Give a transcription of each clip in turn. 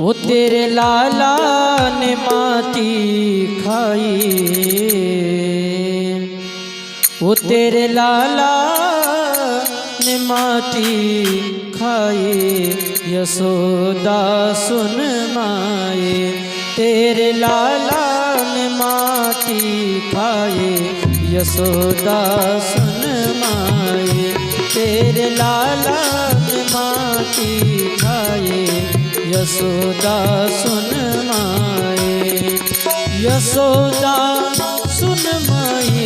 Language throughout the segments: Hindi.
वो तेरे लाला ने माटी खाई, वो तेरे लाला ने माटी खाई। यशोदा सुन माए, तेरे लाला ने माटी खाए। यशोदा सुन माए, तेरे लाला ने माटी खाए। यशोदा सुन माए, यशोदा सुन माई,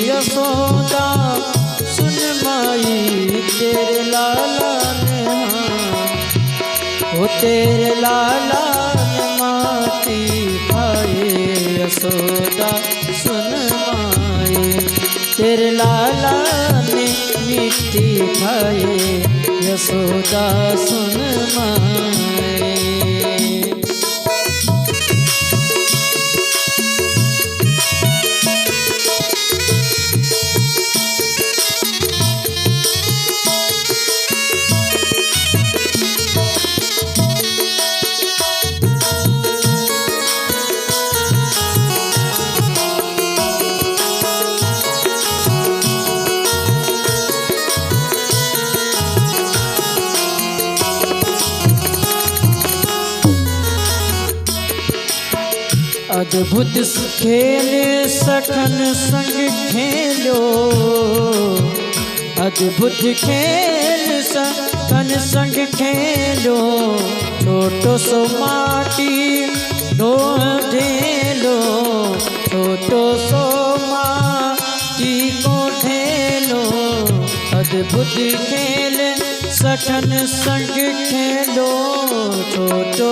यशोदा सुन माई। तेरे लाला ने वो तेरे लाला ने माटी खाए। यशोदा सुन माए, तेरे लाला ने मिट्टी खाए। यशोदा सुन माए। अद्भुत खेल सखन संग खेलो, अद्भुत खेल सखन संग खेलो। छोटो सो माटी ढेलो, छोटो सो माटी को ढेलो। अद्भुत खेल सखन संग खेलो, छोटो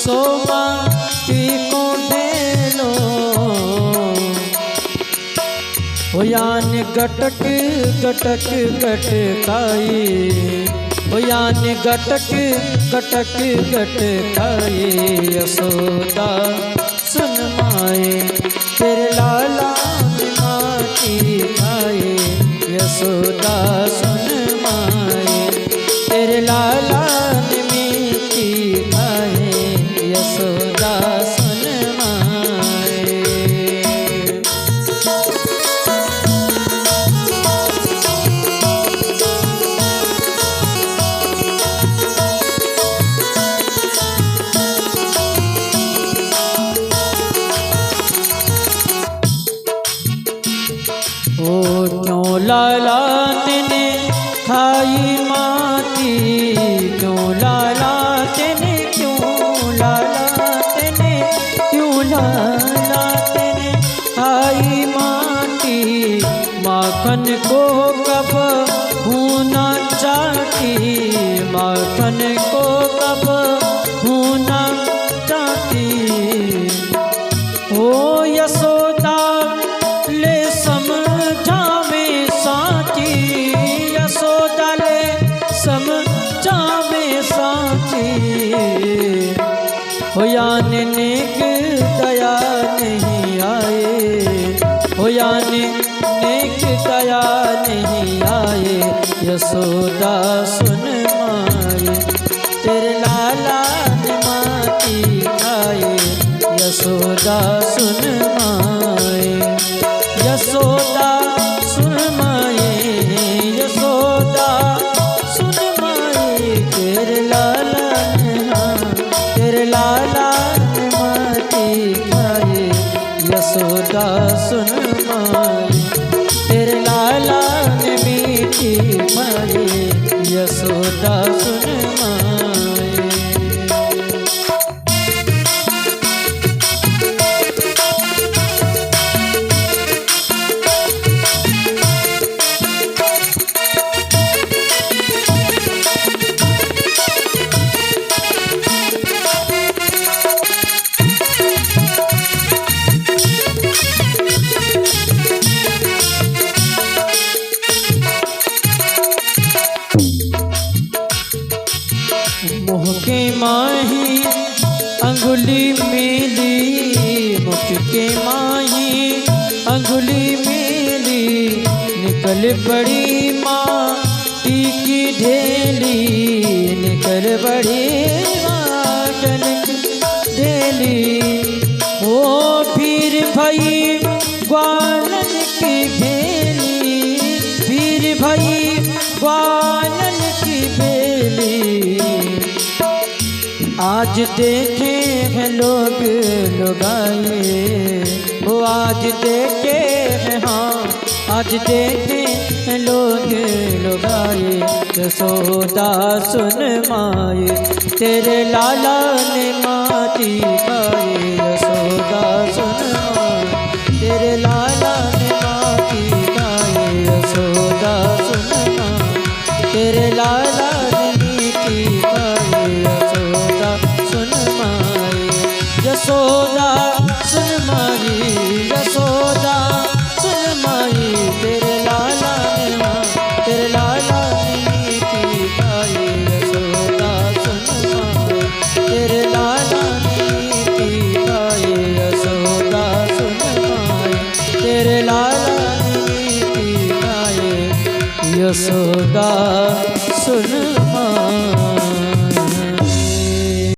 सो माटी को ढेलो। हो यान गटक गटक गटकाई, हो यान गटक गटक गटकाई। यशोदा सुन माए, तेरे लाला ने माटी खाए। यशोदा सुन माए, तेरे लाला ने मिट्टी खाए। यशोदा सुन माए। ओ क्यों लाला तेने खाई माटी, क्यों लाला तेने, क्यों लाला तेने, क्यों लाला तेने खाई माटी। माखन को कब भूना चाटी, माखन को कब भूना चाटी। ओ यशोदा ले समझावे साची, यशोदा ले समझावे साची। हो यान नेक दया नहीं आए, हो यान नेक दया नहीं आए। यशोदा सुन माए, तेरे लाला ने माटी खाए। यशोदा सुन माए, यशोदा सुन माए, यशोदा सुन माए। तेरे लाला ने तेरे लाला ने माटी खाए। यशोदा सुन माए, तेरे लाला ने मिट्टी खाए। यशोदा सुन माए। मुख के माही अंगुली मेली, मुख के माही अंगुली मेली। निकल पड़ी माटी की ढेली, निकल पड़ी माटी आज देखे हैं लोग लुगाए, वो आज देखे हैं, हाँ आज देखे हैं लोग लुगाए। यशोदा सुन माए, तेरे लाला ने माटी खाए। यशोदा सुन माए, तेरे लाला ने माटी खाए। यशोदा सुन माए, तेरे लाला ने मीठी खाए। यशोदा सुन माए, यशोदा सुन माई, यशोदा सुन माई, तेरे लाला ने माँ, तेरे लाला ने मीठी खाई। यशोदा सुन माई, तेरे लाला ने मीठी खाई। यशोदा सुन माई, तेरे लाला ने मीठी खाई। यशोदा सुन